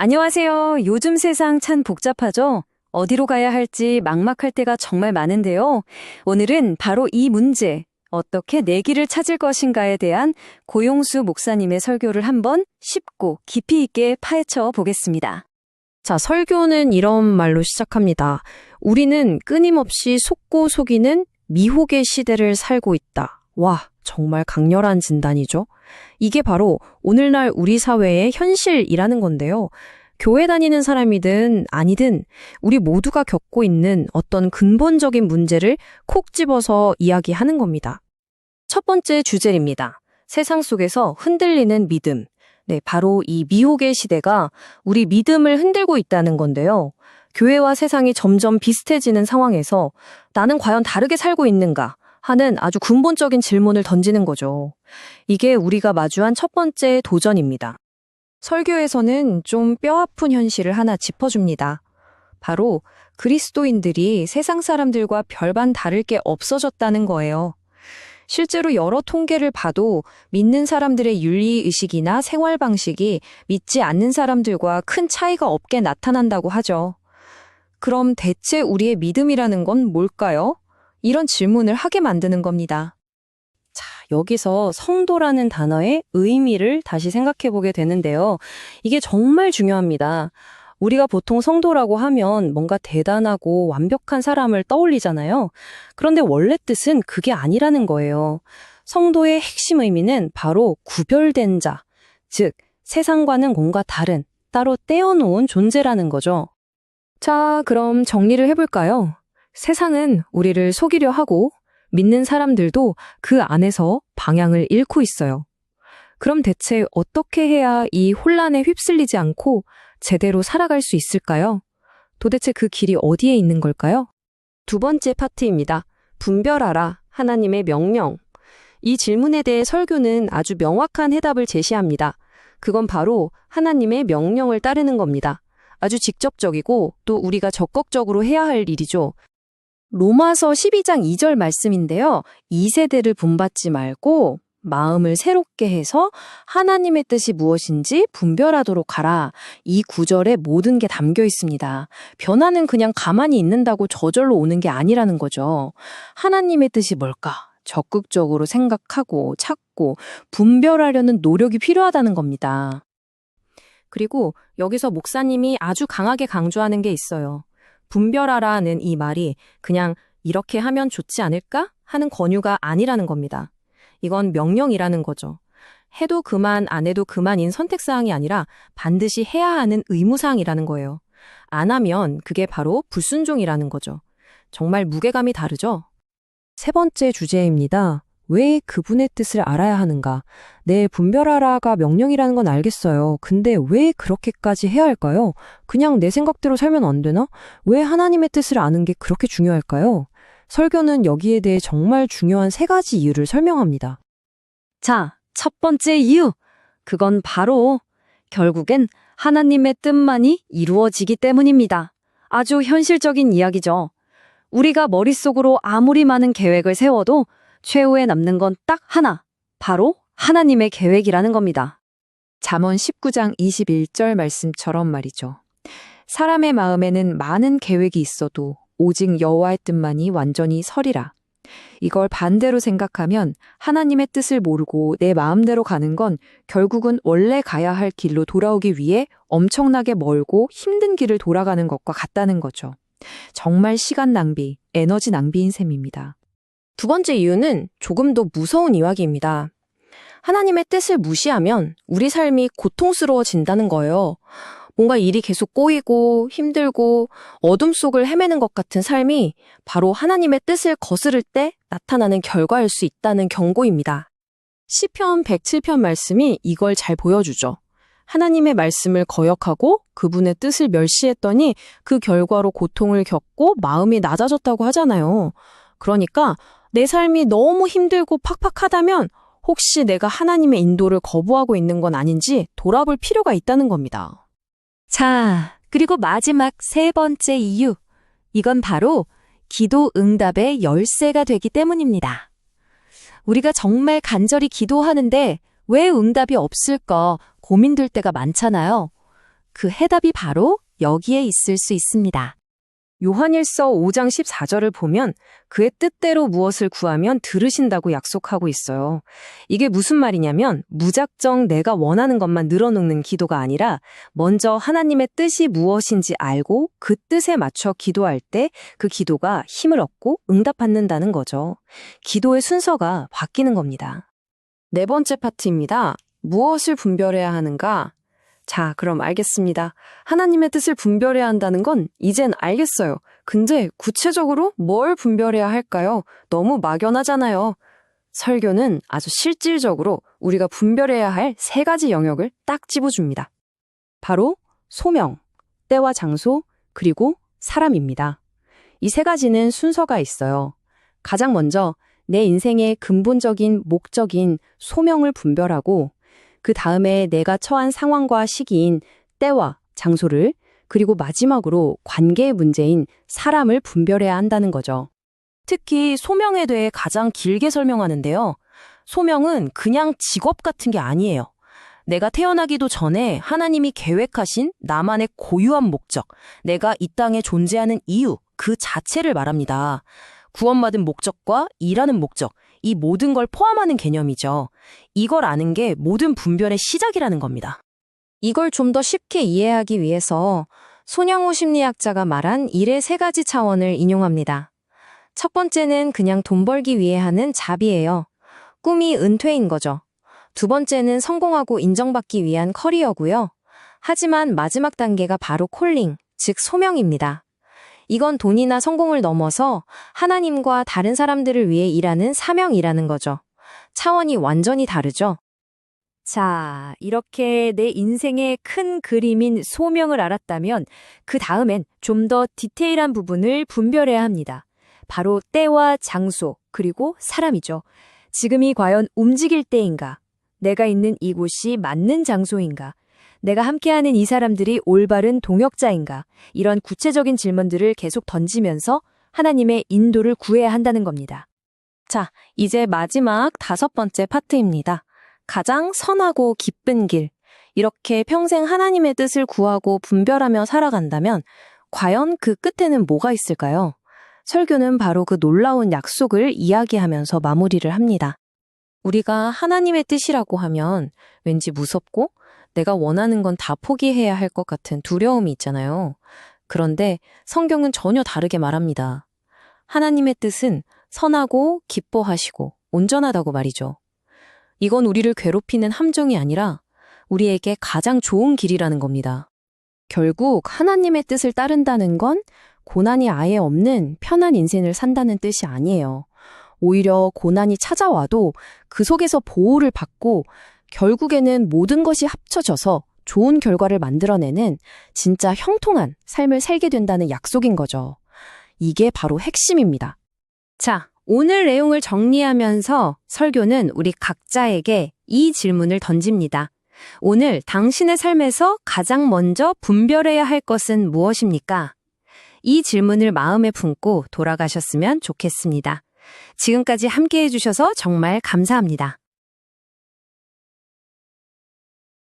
안녕하세요. 요즘 세상 참 복잡하죠? 어디로 가야 할지 막막할 때가 정말 많은데요. 오늘은 바로 이 문제, 어떻게 내 길을 찾을 것인가에 대한 고용수 목사님의 설교를 한번 쉽고 깊이 있게 파헤쳐 보겠습니다. 자, 설교는 이런 말로 시작합니다. 우리는 끊임없이 속고 속이는 미혹의 시대를 살고 있다. 와, 정말 강렬한 진단이죠. 이게 바로 오늘날 우리 사회의 현실이라는 건데요. 교회 다니는 사람이든 아니든 우리 모두가 겪고 있는 어떤 근본적인 문제를 콕 집어서 이야기하는 겁니다. 첫 번째 주제입니다. 세상 속에서 흔들리는 믿음. 네, 바로 이 미혹의 시대가 우리 믿음을 흔들고 있다는 건데요. 교회와 세상이 점점 비슷해지는 상황에서 나는 과연 다르게 살고 있는가 하는 아주 근본적인 질문을 던지는 거죠. 이게 우리가 마주한 첫 번째 도전입니다. 설교에서는 좀 뼈아픈 현실을 하나 짚어줍니다. 바로 그리스도인들이 세상 사람들과 별반 다를 게 없어졌다는 거예요. 실제로 여러 통계를 봐도 믿는 사람들의 윤리의식이나 생활 방식이 믿지 않는 사람들과 큰 차이가 없게 나타난다고 하죠. 그럼 대체 우리의 믿음이라는 건 뭘까요? 이런 질문을 하게 만드는 겁니다. 자, 여기서 성도라는 단어의 의미를 다시 생각해 보게 되는데요. 이게 정말 중요합니다. 우리가 보통 성도라고 하면 뭔가 대단하고 완벽한 사람을 떠올리잖아요. 그런데 원래 뜻은 그게 아니라는 거예요. 성도의 핵심 의미는 바로 구별된 자, 즉 세상과는 뭔가 다른, 따로 떼어놓은 존재라는 거죠. 자, 그럼 정리를 해볼까요? 세상은 우리를 속이려 하고 믿는 사람들도 그 안에서 방향을 잃고 있어요. 그럼 대체 어떻게 해야 이 혼란에 휩쓸리지 않고 제대로 살아갈 수 있을까요? 도대체 그 길이 어디에 있는 걸까요? 두 번째 파트입니다. 분별하라, 하나님의 명령. 이 질문에 대해 설교는 아주 명확한 해답을 제시합니다. 그건 바로 하나님의 명령을 따르는 겁니다. 아주 직접적이고 또 우리가 적극적으로 해야 할 일이죠. 로마서 12장 2절 말씀인데요. 이 세대를 본받지 말고 마음을 새롭게 해서 하나님의 뜻이 무엇인지 분별하도록 하라. 이 구절에 모든 게 담겨 있습니다. 변화는 그냥 가만히 있는다고 저절로 오는 게 아니라는 거죠. 하나님의 뜻이 뭘까? 적극적으로 생각하고 찾고 분별하려는 노력이 필요하다는 겁니다. 그리고 여기서 목사님이 아주 강하게 강조하는 게 있어요. 분별하라는 이 말이 그냥 이렇게 하면 좋지 않을까 하는 권유가 아니라는 겁니다. 이건 명령이라는 거죠. 해도 그만, 안 해도 그만인 선택사항이 아니라 반드시 해야 하는 의무사항이라는 거예요. 안 하면 그게 바로 불순종이라는 거죠. 정말 무게감이 다르죠? 세 번째 주제입니다. 왜 그분의 뜻을 알아야 하는가? 네, 분별하라가 명령이라는 건 알겠어요. 근데 왜 그렇게까지 해야 할까요? 그냥 내 생각대로 살면 안 되나? 왜 하나님의 뜻을 아는 게 그렇게 중요할까요? 설교는 여기에 대해 정말 중요한 세 가지 이유를 설명합니다. 자, 첫 번째 이유. 그건 바로 결국엔 하나님의 뜻만이 이루어지기 때문입니다. 아주 현실적인 이야기죠. 우리가 머릿속으로 아무리 많은 계획을 세워도 최후에 남는 건 딱 하나, 바로 하나님의 계획이라는 겁니다. 잠언 19장 21절 말씀처럼 말이죠. 사람의 마음에는 많은 계획이 있어도 오직 여호와의 뜻만이 완전히 서리라. 이걸 반대로 생각하면 하나님의 뜻을 모르고 내 마음대로 가는 건 결국은 원래 가야 할 길로 돌아오기 위해 엄청나게 멀고 힘든 길을 돌아가는 것과 같다는 거죠. 정말 시간 낭비, 에너지 낭비인 셈입니다. 두 번째 이유는 조금 더 무서운 이야기입니다. 하나님의 뜻을 무시하면 우리 삶이 고통스러워진다는 거예요. 뭔가 일이 계속 꼬이고 힘들고 어둠 속을 헤매는 것 같은 삶이 바로 하나님의 뜻을 거스를 때 나타나는 결과일 수 있다는 경고입니다. 시편 107편 말씀이 이걸 잘 보여주죠. 하나님의 말씀을 거역하고 그분의 뜻을 멸시했더니 그 결과로 고통을 겪고 마음이 낮아졌다고 하잖아요. 그러니까 내 삶이 너무 힘들고 팍팍하다면 혹시 내가 하나님의 인도를 거부하고 있는 건 아닌지 돌아볼 필요가 있다는 겁니다. 자, 그리고 마지막 세 번째 이유. 이건 바로 기도 응답의 열쇠가 되기 때문입니다. 우리가 정말 간절히 기도하는데 왜 응답이 없을까 고민될 때가 많잖아요. 그 해답이 바로 여기에 있을 수 있습니다. 요한일서 5장 14절을 보면 그의 뜻대로 무엇을 구하면 들으신다고 약속하고 있어요. 이게 무슨 말이냐면 무작정 내가 원하는 것만 늘어놓는 기도가 아니라 먼저 하나님의 뜻이 무엇인지 알고 그 뜻에 맞춰 기도할 때 그 기도가 힘을 얻고 응답받는다는 거죠. 기도의 순서가 바뀌는 겁니다. 네 번째 파트입니다. 무엇을 분별해야 하는가? 자, 그럼 알겠습니다. 하나님의 뜻을 분별해야 한다는 건 이젠 알겠어요. 근데 구체적으로 뭘 분별해야 할까요? 너무 막연하잖아요. 설교는 아주 실질적으로 우리가 분별해야 할 세 가지 영역을 딱 집어줍니다. 바로 소명, 때와 장소, 그리고 사람입니다. 이 세 가지는 순서가 있어요. 가장 먼저 내 인생의 근본적인 목적인 소명을 분별하고 그 다음에 내가 처한 상황과 시기인 때와 장소를, 그리고 마지막으로 관계의 문제인 사람을 분별해야 한다는 거죠. 특히 소명에 대해 가장 길게 설명하는데요. 소명은 그냥 직업 같은 게 아니에요. 내가 태어나기도 전에 하나님이 계획하신 나만의 고유한 목적, 내가 이 땅에 존재하는 이유, 그 자체를 말합니다. 구원받은 목적과 일하는 목적, 이 모든 걸 포함하는 개념이죠. 이걸 아는 게 모든 분별의 시작이라는 겁니다. 이걸 좀 더 쉽게 이해하기 위해서 손영우 심리학자가 말한 일의 세 가지 차원을 인용합니다. 첫 번째는 그냥 돈 벌기 위해 하는 잡이에요. 꿈이 은퇴인 거죠. 두 번째는 성공하고 인정받기 위한 커리어고요. 하지만 마지막 단계가 바로 콜링, 즉 소명입니다. 이건 돈이나 성공을 넘어서 하나님과 다른 사람들을 위해 일하는 사명이라는 거죠. 차원이 완전히 다르죠. 자, 이렇게 내 인생의 큰 그림인 소명을 알았다면 그 다음엔 좀 더 디테일한 부분을 분별해야 합니다. 바로 때와 장소, 그리고 사람이죠. 지금이 과연 움직일 때인가? 내가 있는 이곳이 맞는 장소인가? 내가 함께하는 이 사람들이 올바른 동역자인가? 이런 구체적인 질문들을 계속 던지면서 하나님의 인도를 구해야 한다는 겁니다. 자, 이제 마지막 5번째 파트입니다. 가장 선하고 기쁜 길. 이렇게 평생 하나님의 뜻을 구하고 분별하며 살아간다면 과연 그 끝에는 뭐가 있을까요? 설교는 바로 그 놀라운 약속을 이야기하면서 마무리를 합니다. 우리가 하나님의 뜻이라고 하면 왠지 무섭고 내가 원하는 건 다 포기해야 할 것 같은 두려움이 있잖아요. 그런데 성경은 전혀 다르게 말합니다. 하나님의 뜻은 선하고 기뻐하시고 온전하다고 말이죠. 이건 우리를 괴롭히는 함정이 아니라 우리에게 가장 좋은 길이라는 겁니다. 결국 하나님의 뜻을 따른다는 건 고난이 아예 없는 편한 인생을 산다는 뜻이 아니에요. 오히려 고난이 찾아와도 그 속에서 보호를 받고 결국에는 모든 것이 합쳐져서 좋은 결과를 만들어내는 진짜 형통한 삶을 살게 된다는 약속인 거죠. 이게 바로 핵심입니다. 자, 오늘 내용을 정리하면서 설교는 우리 각자에게 이 질문을 던집니다. 오늘 당신의 삶에서 가장 먼저 분별해야 할 것은 무엇입니까? 이 질문을 마음에 품고 돌아가셨으면 좋겠습니다. 지금까지 함께해 주셔서 정말 감사합니다.